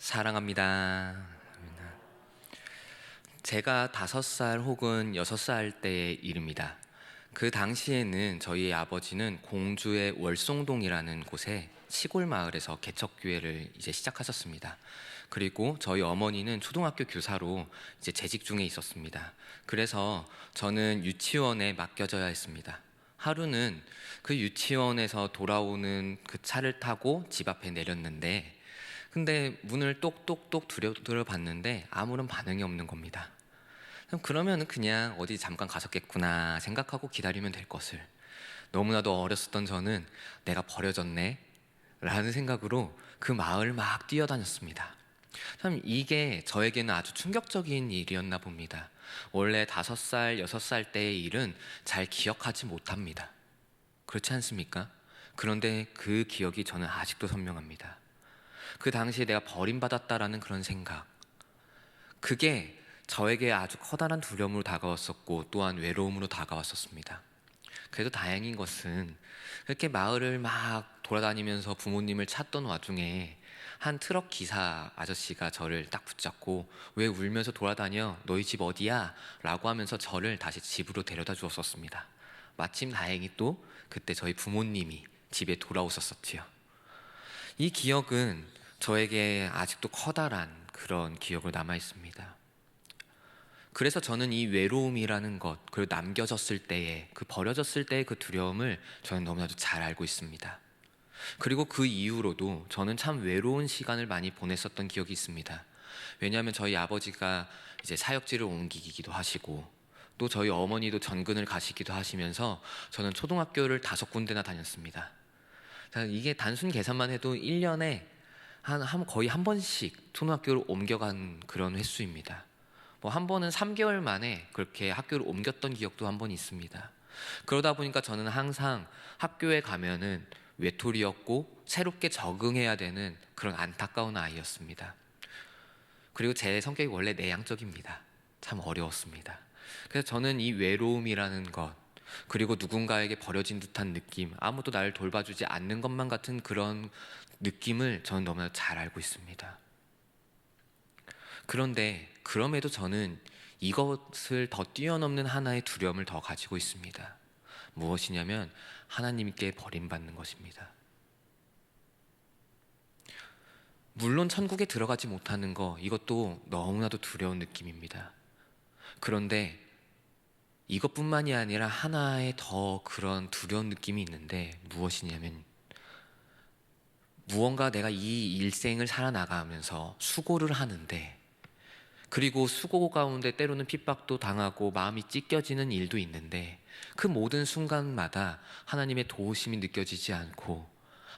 사랑합니다. 제가 5살 혹은 6살 때의 일입니다. 그 당시에는 저희 아버지는 공주의 월송동이라는 곳에 시골 마을에서 개척교회를 이제 시작하셨습니다. 그리고 저희 어머니는 초등학교 교사로 이제 재직 중에 있었습니다. 그래서 저는 유치원에 맡겨져야 했습니다. 하루는 그 유치원에서 돌아오는 그 차를 타고 집 앞에 내렸는데, 근데 문을 똑똑똑 두드려봤는데 아무런 반응이 없는 겁니다. 그러면 그냥 어디 잠깐 가셨겠구나 생각하고 기다리면 될 것을, 너무나도 어렸었던 저는 내가 버려졌네 라는 생각으로 그 마을 막 뛰어다녔습니다. 참 이게 저에게는 아주 충격적인 일이었나 봅니다. 원래 5살, 6살 때의 일은 잘 기억하지 못합니다. 그렇지 않습니까? 그런데 그 기억이 저는 아직도 선명합니다. 그 당시에 내가 버림받았다라는 그런 생각, 그게 저에게 아주 커다란 두려움으로 다가왔었고 또한 외로움으로 다가왔었습니다. 그래도 다행인 것은 그렇게 마을을 막 돌아다니면서 부모님을 찾던 와중에 한 트럭 기사 아저씨가 저를 딱 붙잡고 "왜 울면서 돌아다녀? 너희 집 어디야?" 라고 하면서 저를 다시 집으로 데려다 주었었습니다. 마침 다행히 또 그때 저희 부모님이 집에 돌아오셨었지요. 이 기억은 저에게 아직도 커다란 그런 기억으로 남아 있습니다. 그래서 저는 이 외로움이라는 것, 그리고 남겨졌을 때의 그 버려졌을 때의 그 두려움을 저는 너무나도 잘 알고 있습니다. 그리고 그 이후로도 저는 참 외로운 시간을 많이 보냈었던 기억이 있습니다. 왜냐하면 저희 아버지가 이제 사역지를 옮기기도 하시고 또 저희 어머니도 전근을 가시기도 하시면서 저는 초등학교를 5군데나 다녔습니다. 이게 단순 계산만 해도 1년에 거의 한 번씩 초등학교를 옮겨간 그런 횟수입니다. 뭐 한 번은 3개월 만에 그렇게 학교를 옮겼던 기억도 한 번 있습니다. 그러다 보니까 저는 항상 학교에 가면은 외톨이였고 새롭게 적응해야 되는 그런 안타까운 아이였습니다. 그리고 제 성격이 원래 내향적입니다. 참 어려웠습니다. 그래서 저는 이 외로움이라는 것, 그리고 누군가에게 버려진 듯한 느낌, 아무도 나를 돌봐주지 않는 것만 같은 그런 느낌을 저는 너무나 잘 알고 있습니다. 그런데 그럼에도 저는 이것을 더 뛰어넘는 하나의 두려움을 더 가지고 있습니다. 무엇이냐면 하나님께 버림받는 것입니다. 물론 천국에 들어가지 못하는 거, 이것도 너무나도 두려운 느낌입니다. 그런데 이것뿐만이 아니라 하나의 더 그런 두려운 느낌이 있는데, 무엇이냐면 무언가 내가 이 일생을 살아나가면서 수고를 하는데, 그리고 수고 가운데 때로는 핍박도 당하고 마음이 찢겨지는 일도 있는데, 그 모든 순간마다 하나님의 도우심이 느껴지지 않고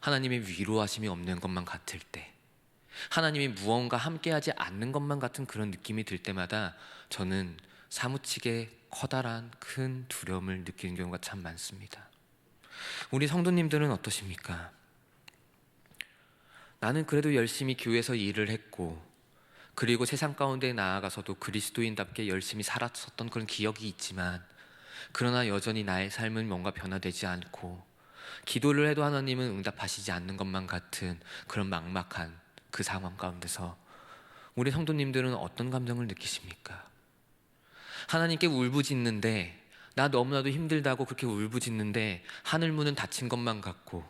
하나님의 위로하심이 없는 것만 같을 때, 하나님이 무언가 함께하지 않는 것만 같은 그런 느낌이 들 때마다 저는 사무치게 커다란 큰 두려움을 느끼는 경우가 참 많습니다. 우리 성도님들은 어떠십니까? 나는 그래도 열심히 교회에서 일을 했고, 그리고 세상 가운데 나아가서도 그리스도인답게 열심히 살았었던 그런 기억이 있지만, 그러나 여전히 나의 삶은 뭔가 변화되지 않고, 기도를 해도 하나님은 응답하시지 않는 것만 같은 그런 막막한 그 상황 가운데서 우리 성도님들은 어떤 감정을 느끼십니까? 하나님께 울부짖는데, 나 너무나도 힘들다고 그렇게 울부짖는데 하늘 문은 닫힌 것만 같고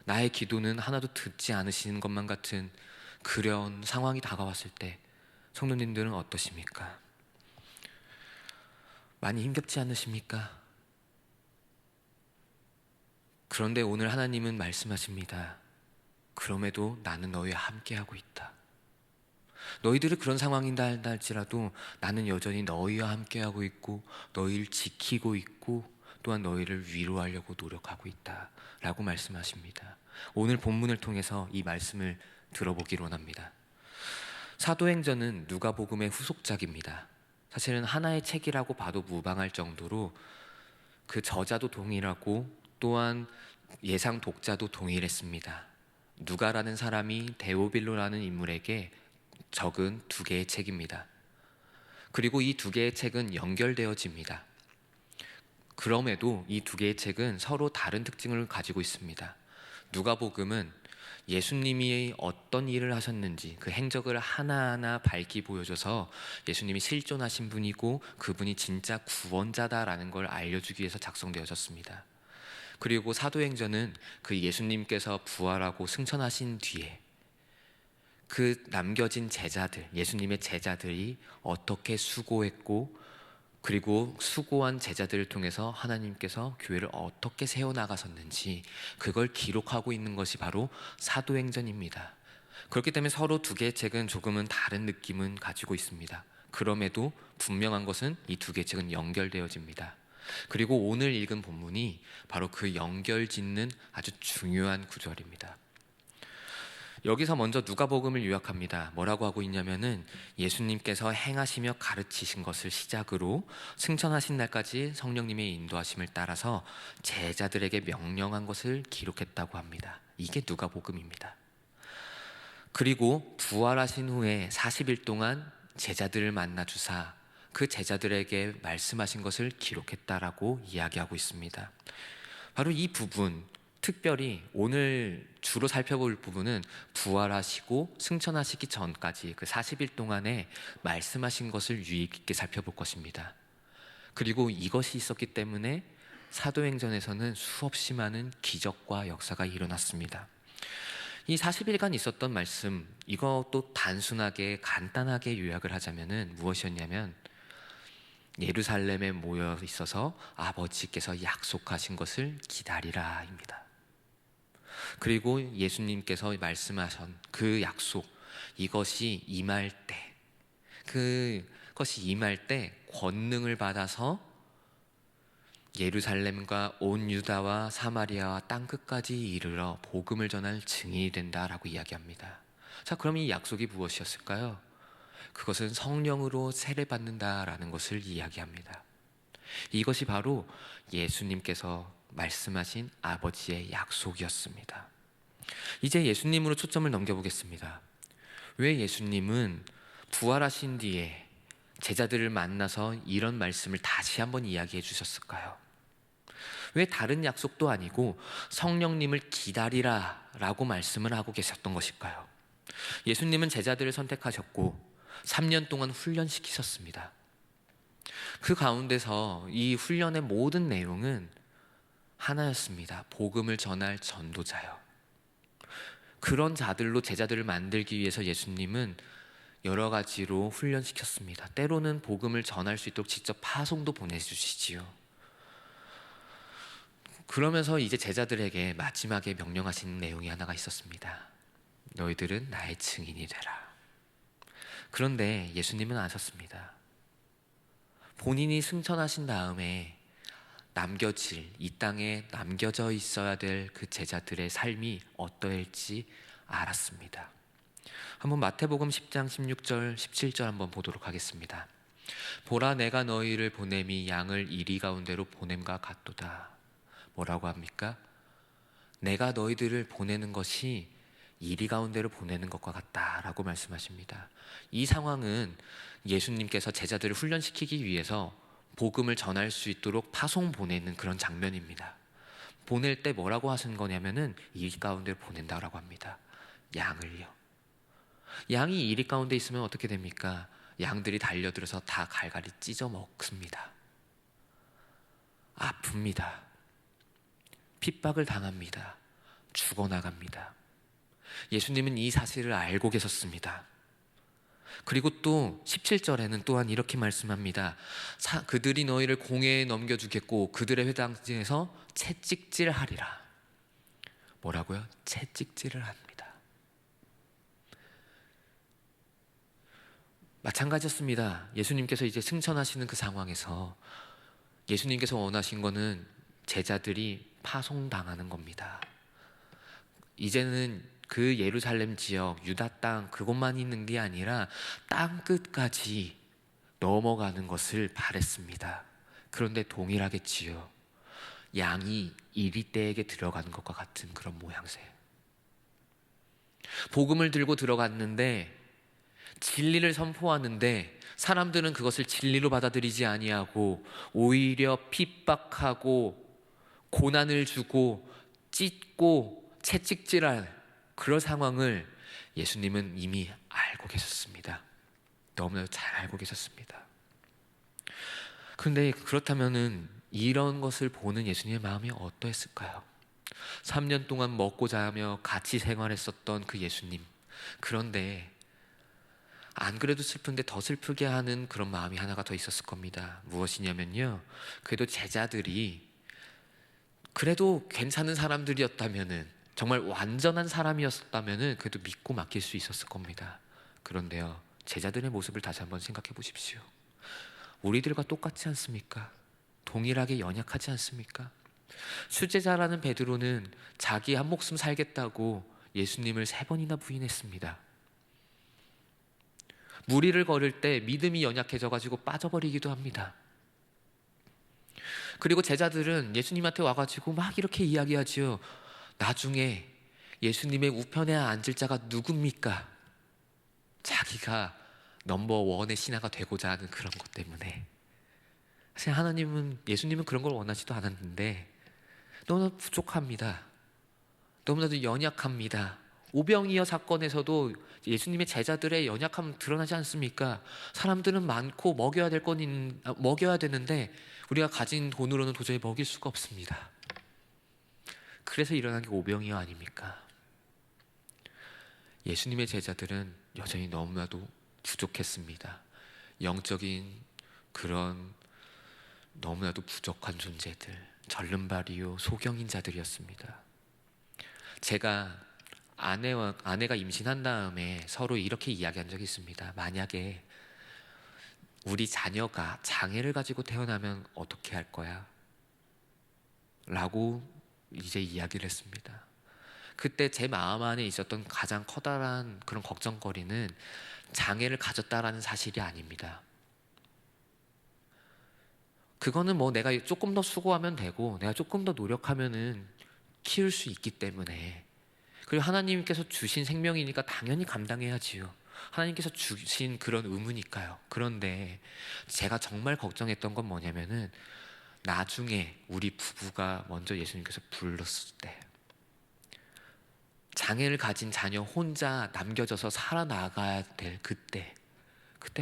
나의 기도는 하나도 듣지 않으시는 것만 같은 그런 상황이 다가왔을 때 성도님들은 어떠십니까? 많이 힘겹지 않으십니까? 그런데 오늘 하나님은 말씀하십니다. 그럼에도 나는 너희와 함께하고 있다. 너희들이 그런 상황이다 할지라도 나는 여전히 너희와 함께하고 있고 너희를 지키고 있고 또한 너희를 위로하려고 노력하고 있다 라고 말씀하십니다. 오늘 본문을 통해서 이 말씀을 들어보기를 원합니다. 사도행전은 누가복음의 후속작입니다. 사실은 하나의 책이라고 봐도 무방할 정도로 그 저자도 동일하고 또한 예상 독자도 동일했습니다. 누가라는 사람이 데오빌로라는 인물에게 적은 2개의 책입니다. 그리고 이 2개의 책은 연결되어집니다. 그럼에도 이 2개의 책은 서로 다른 특징을 가지고 있습니다. 누가복음은 예수님이 어떤 일을 하셨는지 그 행적을 하나하나 밝히 보여줘서 예수님이 실존하신 분이고 그분이 진짜 구원자다라는 걸 알려주기 위해서 작성되어졌습니다. 그리고 사도행전은 그 예수님께서 부활하고 승천하신 뒤에 그 남겨진 제자들, 예수님의 제자들이 어떻게 수고했고, 그리고 수고한 제자들을 통해서 하나님께서 교회를 어떻게 세워나가셨는지 그걸 기록하고 있는 것이 바로 사도행전입니다. 그렇기 때문에 서로 두 개의 책은 조금은 다른 느낌은 가지고 있습니다. 그럼에도 분명한 것은 이 두 개의 책은 연결되어집니다. 그리고 오늘 읽은 본문이 바로 그 연결 짓는 아주 중요한 구절입니다. 여기서 먼저 누가복음을 요약합니다. 뭐라고 하고 있냐면은 예수님께서 행하시며 가르치신 것을 시작으로 승천하신 날까지 성령님의 인도하심을 따라서 제자들에게 명령한 것을 기록했다고 합니다. 이게 누가복음입니다. 그리고 부활하신 후에 40일 동안 제자들을 만나 주사 그 제자들에게 말씀하신 것을 기록했다라고 이야기하고 있습니다. 바로 이 부분, 특별히 오늘 주로 살펴볼 부분은 부활하시고 승천하시기 전까지 그 40일 동안에 말씀하신 것을 유익 있게 살펴볼 것입니다. 그리고 이것이 있었기 때문에 사도행전에서는 수없이 많은 기적과 역사가 일어났습니다. 이 40일간 있었던 말씀, 이것도 단순하게 간단하게 요약을 하자면은 무엇이었냐면 예루살렘에 모여 있어서 아버지께서 약속하신 것을 기다리라입니다. 그리고 예수님께서 말씀하신 그 약속, 이것이 임할 때, 그것이 임할 때 권능을 받아서 예루살렘과 온 유다와 사마리아와 땅끝까지 이르러 복음을 전할 증인이 된다라고 이야기합니다. 자, 그럼 이 약속이 무엇이었을까요? 그것은 성령으로 세례받는다라는 것을 이야기합니다. 이것이 바로 예수님께서 말씀하신 아버지의 약속이었습니다. 이제 예수님으로 초점을 넘겨보겠습니다. 왜 예수님은 부활하신 뒤에 제자들을 만나서 이런 말씀을 다시 한번 이야기해 주셨을까요? 왜 다른 약속도 아니고 성령님을 기다리라 라고 말씀을 하고 계셨던 것일까요? 예수님은 제자들을 선택하셨고 3년 동안 훈련시키셨습니다. 그 가운데서 이 훈련의 모든 내용은 하나였습니다. 복음을 전할 전도자요. 그런 자들로 제자들을 만들기 위해서 예수님은 여러 가지로 훈련시켰습니다. 때로는 복음을 전할 수 있도록 직접 파송도 보내주시지요. 그러면서 이제 제자들에게 마지막에 명령하신 내용이 하나가 있었습니다. 너희들은 나의 증인이 되라. 그런데 예수님은 아셨습니다. 본인이 승천하신 다음에 이 땅에 남겨져 있어야 될 그 제자들의 삶이 어떠할지 알았습니다. 한번 마태복음 10장 16절 17절 한번 보도록 하겠습니다. 보라, 내가 너희를 보냄이 양을 이리 가운데로 보냄과 같도다. 뭐라고 합니까? 내가 너희들을 보내는 것이 이리 가운데로 보내는 것과 같다라고 말씀하십니다. 이 상황은 예수님께서 제자들을 훈련시키기 위해서 복음을 전할 수 있도록 파송 보내는 그런 장면입니다. 보낼 때 뭐라고 하신 거냐면은 이리 가운데로 보낸다라고 합니다. 양을요. 양이 이리 가운데 있으면 어떻게 됩니까? 양들이 달려들어서 다 갈갈이 찢어 먹습니다. 아픕니다. 핍박을 당합니다. 죽어나갑니다. 예수님은 이 사실을 알고 계셨습니다. 그리고 또 17절에는 또한 이렇게 말씀합니다. 그들이 너희를 공회에 넘겨주겠고 그들의 회당에서 채찍질하리라. 뭐라고요? 채찍질을 합니다. 마찬가지였습니다. 예수님께서 이제 승천하시는 그 상황에서 예수님께서 원하신 거는 제자들이 파송당하는 겁니다. 이제는 그 예루살렘 지역, 유다 땅 그곳만 있는 게 아니라 땅 끝까지 넘어가는 것을 바랬습니다. 그런데 동일하겠지요. 양이 이리떼에게 들어가는 것과 같은 그런 모양새. 복음을 들고 들어갔는데 진리를 선포하는데 사람들은 그것을 진리로 받아들이지 아니하고 오히려 핍박하고 고난을 주고 찢고 채찍질할 그럴 상황을 예수님은 이미 알고 계셨습니다. 너무나 잘 알고 계셨습니다. 그런데 그렇다면은 이런 것을 보는 예수님의 마음이 어떠했을까요? 3년 동안 먹고 자며 같이 생활했었던 그 예수님. 그런데 안 그래도 슬픈데 더 슬프게 하는 그런 마음이 하나가 더 있었을 겁니다. 무엇이냐면요, 그래도 제자들이 그래도 괜찮은 사람들이었다면은, 정말 완전한 사람이었다면은 그래도 믿고 맡길 수 있었을 겁니다. 그런데요, 제자들의 모습을 다시 한번 생각해 보십시오. 우리들과 똑같지 않습니까? 동일하게 연약하지 않습니까? 수제자라는 베드로는 자기 한 목숨 살겠다고 예수님을 3번이나 부인했습니다. 무리를 걸을 때 믿음이 연약해져가지고 빠져버리기도 합니다. 그리고 제자들은 예수님한테 와가지고 막 이렇게 이야기하지요. 나중에 예수님의 우편에 앉을 자가 누굽니까? 자기가 넘버 1의 신하가 되고자 하는 그런 것 때문에. 사실 예수님은 그런 걸 원하지도 않았는데 너무나 부족합니다. 너무나도 연약합니다. 오병이어 사건에서도 예수님의 제자들의 연약함 드러나지 않습니까? 사람들은 많고 먹여야 되는데 우리가 가진 돈으로는 도저히 먹일 수가 없습니다. 그래서 일어난 게 오병이어 아닙니까? 예수님의 제자들은 여전히 너무나도 부족했습니다. 영적인 그런 너무나도 부족한 존재들, 절름발이요 소경인 자들이었습니다. 제가 아내가 임신한 다음에 서로 이렇게 이야기한 적이 있습니다. 만약에 우리 자녀가 장애를 가지고 태어나면 어떻게 할 거야? 라고 이제 이야기를 했습니다. 그때 제 마음 안에 있었던 가장 커다란 그런 걱정거리는 장애를 가졌다라는 사실이 아닙니다. 그거는 뭐 내가 조금 더 수고하면 되고 내가 조금 더 노력하면은 키울 수 있기 때문에, 그리고 하나님께서 주신 생명이니까 당연히 감당해야지요. 하나님께서 주신 그런 의무니까요. 그런데 제가 정말 걱정했던 건 뭐냐면은 나중에 우리 부부가 먼저 예수님께서 불렀을 때, 장애를 가진 자녀 혼자 남겨져서 살아나가야 될 그때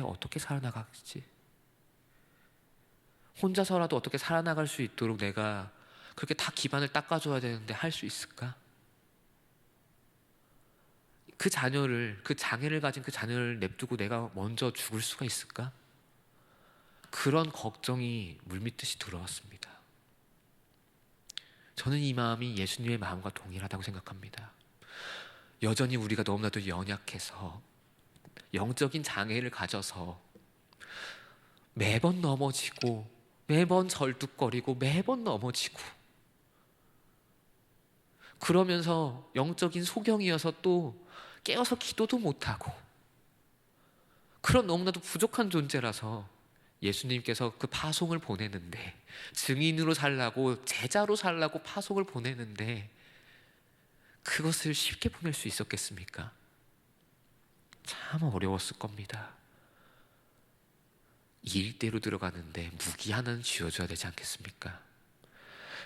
어떻게 살아나가겠지? 혼자서라도 어떻게 살아나갈 수 있도록 내가 그렇게 다 기반을 닦아줘야 되는데 할 수 있을까? 그 장애를 가진 그 자녀를 냅두고 내가 먼저 죽을 수가 있을까? 그런 걱정이 물밀듯이 들어왔습니다. 저는 이 마음이 예수님의 마음과 동일하다고 생각합니다. 여전히 우리가 너무나도 연약해서, 영적인 장애를 가져서 매번 넘어지고 매번 절뚝거리고 매번 넘어지고, 그러면서 영적인 소경이어서 또 깨어서 기도도 못하고, 그런 너무나도 부족한 존재라서 예수님께서 그 파송을 보내는데, 증인으로 살라고 제자로 살라고 파송을 보내는데 그것을 쉽게 보낼 수 있었겠습니까? 참 어려웠을 겁니다. 일대로 들어가는데 무기 하나는 쥐어줘야 되지 않겠습니까?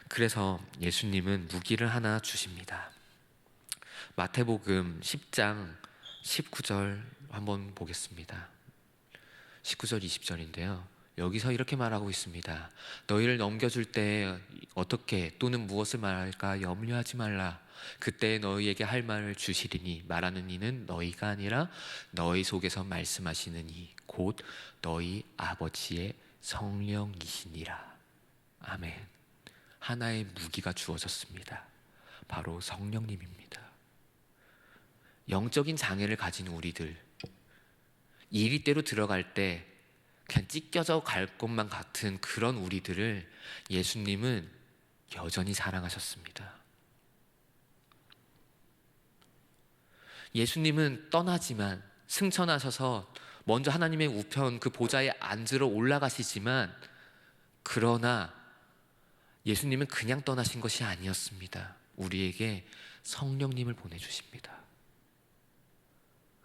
그래서 예수님은 무기를 하나 주십니다. 마태복음 10장 19절 한번 보겠습니다. 19절 20절인데요 여기서 이렇게 말하고 있습니다. 너희를 넘겨줄 때 어떻게 또는 무엇을 말할까 염려하지 말라. 그때 너희에게 할 말을 주시리니 말하는 이는 너희가 아니라 너희 속에서 말씀하시는 이 곧 너희 아버지의 성령이시니라. 아멘. 하나의 무기가 주어졌습니다. 바로 성령님입니다. 영적인 장애를 가진 우리들, 이리대로 들어갈 때 그냥 찢겨져 갈 것만 같은 그런 우리들을 예수님은 여전히 사랑하셨습니다. 예수님은 떠나지만, 승천하셔서 먼저 하나님의 우편 그 보좌에 앉으러 올라가시지만, 그러나 예수님은 그냥 떠나신 것이 아니었습니다. 우리에게 성령님을 보내주십니다.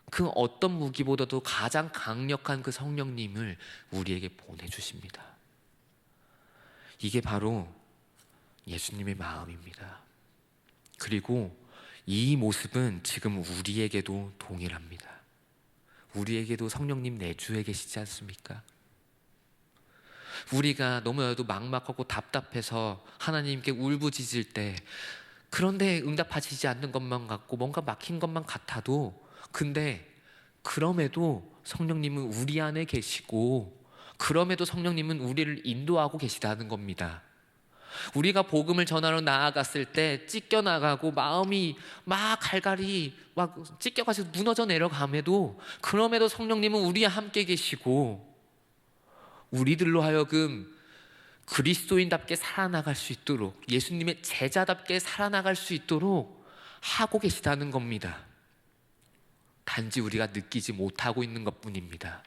그 어떤 무기보다도 가장 강력한 그 성령님을 우리에게 보내주십니다. 이게 바로 예수님의 마음입니다. 그리고 이 모습은 지금 우리에게도 동일합니다. 우리에게도 성령님 내주에 계시지 않습니까? 우리가 너무나도 막막하고 답답해서 하나님께 울부짖을 때, 그런데 응답하시지 않는 것만 같고 뭔가 막힌 것만 같아도, 근데 그럼에도 성령님은 우리 안에 계시고, 그럼에도 성령님은 우리를 인도하고 계시다는 겁니다. 우리가 복음을 전하러 나아갔을 때 찢겨나가고 마음이 막 갈갈이 막 찢겨가지고 무너져 내려감에도, 그럼에도 성령님은 우리와 함께 계시고 우리들로 하여금 그리스도인답게 살아나갈 수 있도록, 예수님의 제자답게 살아나갈 수 있도록 하고 계시다는 겁니다. 단지 우리가 느끼지 못하고 있는 것뿐입니다.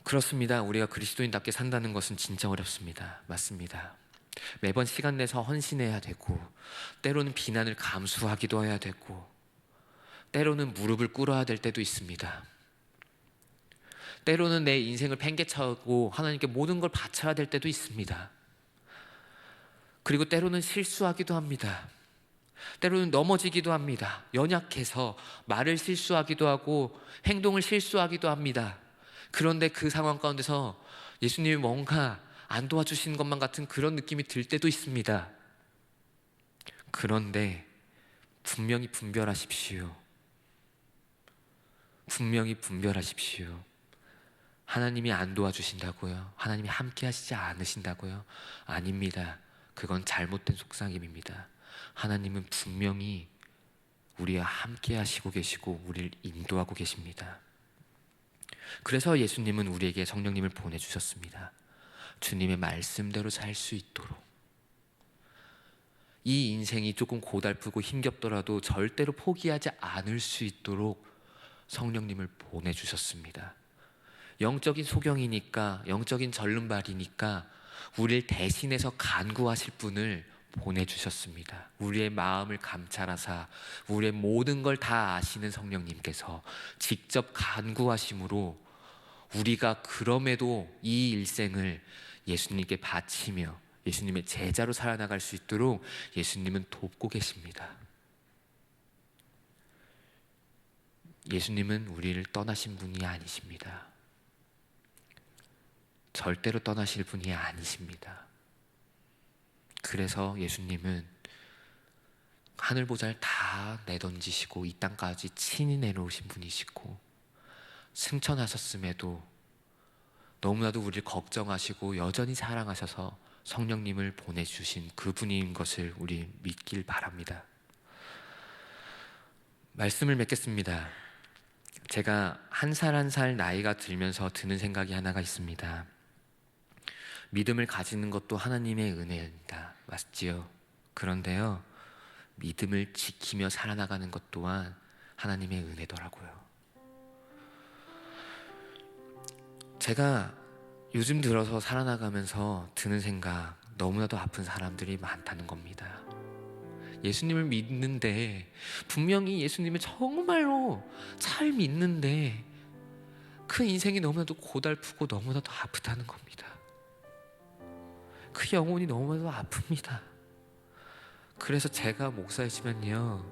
그렇습니다. 우리가 그리스도인답게 산다는 것은 진짜 어렵습니다. 맞습니다. 매번 시간 내서 헌신해야 되고, 때로는 비난을 감수하기도 해야 되고, 때로는 무릎을 꿇어야 될 때도 있습니다. 때로는 내 인생을 팽개쳐고 하나님께 모든 걸 바쳐야 될 때도 있습니다. 그리고 때로는 실수하기도 합니다. 때로는 넘어지기도 합니다. 연약해서 말을 실수하기도 하고 행동을 실수하기도 합니다. 그런데 그 상황 가운데서 예수님이 뭔가 안 도와주시는 것만 같은 그런 느낌이 들 때도 있습니다. 그런데 분명히 분별하십시오. 분명히 분별하십시오. 하나님이 안 도와주신다고요? 하나님이 함께 하시지 않으신다고요? 아닙니다. 그건 잘못된 속삭임입니다. 하나님은 분명히 우리와 함께 하시고 계시고 우리를 인도하고 계십니다. 그래서 예수님은 우리에게 성령님을 보내주셨습니다. 주님의 말씀대로 살 수 있도록. 이 인생이 조금 고달프고 힘겹더라도 절대로 포기하지 않을 수 있도록 성령님을 보내주셨습니다. 영적인 소경이니까, 영적인 절름발이니까 우리를 대신해서 간구하실 분을 보내주셨습니다. 우리의 마음을 감찰하사 우리의 모든 걸 다 아시는 성령님께서 직접 간구하심으로 우리가 그럼에도 이 일생을 예수님께 바치며 예수님의 제자로 살아나갈 수 있도록 예수님은 돕고 계십니다. 예수님은 우리를 떠나신 분이 아니십니다. 절대로 떠나실 분이 아니십니다. 그래서 예수님은 하늘 보좌를 다 내던지시고 이 땅까지 친히 내놓으신 분이시고, 승천하셨음에도 너무나도 우리를 걱정하시고 여전히 사랑하셔서 성령님을 보내주신 그분인 것을 우리 믿길 바랍니다. 말씀을 맺겠습니다. 제가 한 살 한 살 나이가 들면서 드는 생각이 하나가 있습니다. 믿음을 가지는 것도 하나님의 은혜입니다. 맞지요? 그런데요, 믿음을 지키며 살아나가는 것 또한 하나님의 은혜더라고요. 제가 요즘 들어서 살아나가면서 드는 생각, 너무나도 아픈 사람들이 많다는 겁니다. 예수님을 믿는데, 분명히 예수님을 정말로 잘 믿는데 그 인생이 너무나도 고달프고 너무나도 아프다는 겁니다. 그 영혼이 너무나도 아픕니다. 그래서 제가 목사이지만요,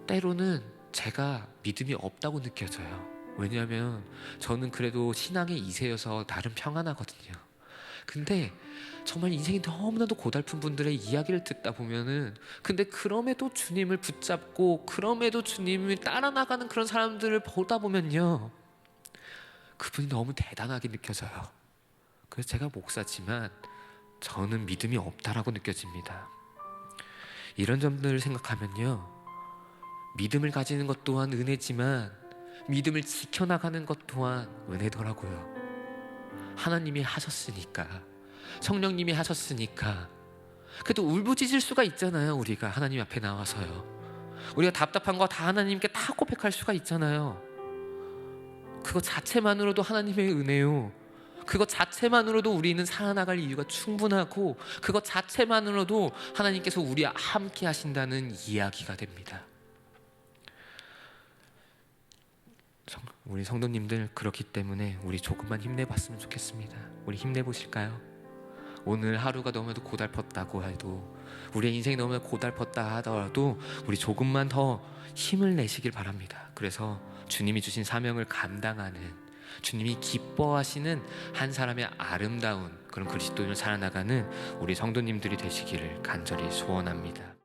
때로는 제가 믿음이 없다고 느껴져요. 왜냐하면 저는 그래도 신앙의 2세여서 나름 평안하거든요. 근데 정말 인생이 너무나도 고달픈 분들의 이야기를 듣다 보면은, 근데 그럼에도 주님을 붙잡고 그럼에도 주님을 따라 나가는 그런 사람들을 보다 보면요, 그분이 너무 대단하게 느껴져요. 그래서 제가 목사지만 저는 믿음이 없다라고 느껴집니다. 이런 점들을 생각하면요, 믿음을 가지는 것 또한 은혜지만 믿음을 지켜나가는 것 또한 은혜더라고요. 하나님이 하셨으니까, 성령님이 하셨으니까. 그래도 울부짖을 수가 있잖아요. 우리가 하나님 앞에 나와서요, 우리가 답답한 거 다 하나님께 다 고백할 수가 있잖아요. 그거 자체만으로도 하나님의 은혜요. 그것 자체만으로도 우리는 살아나갈 이유가 충분하고, 그것 자체만으로도 하나님께서 우리와 함께 하신다는 이야기가 됩니다. 우리 성도님들, 그렇기 때문에 우리 조금만 힘내봤으면 좋겠습니다. 우리 힘내보실까요? 오늘 하루가 너무나도 고달팠다고 해도, 우리의 인생이 너무나 고달팠다 하더라도 우리 조금만 더 힘을 내시길 바랍니다. 그래서 주님이 주신 사명을 감당하는, 주님이 기뻐하시는 한 사람의 아름다운 그런 그리스도인을 살아나가는 우리 성도님들이 되시기를 간절히 소원합니다.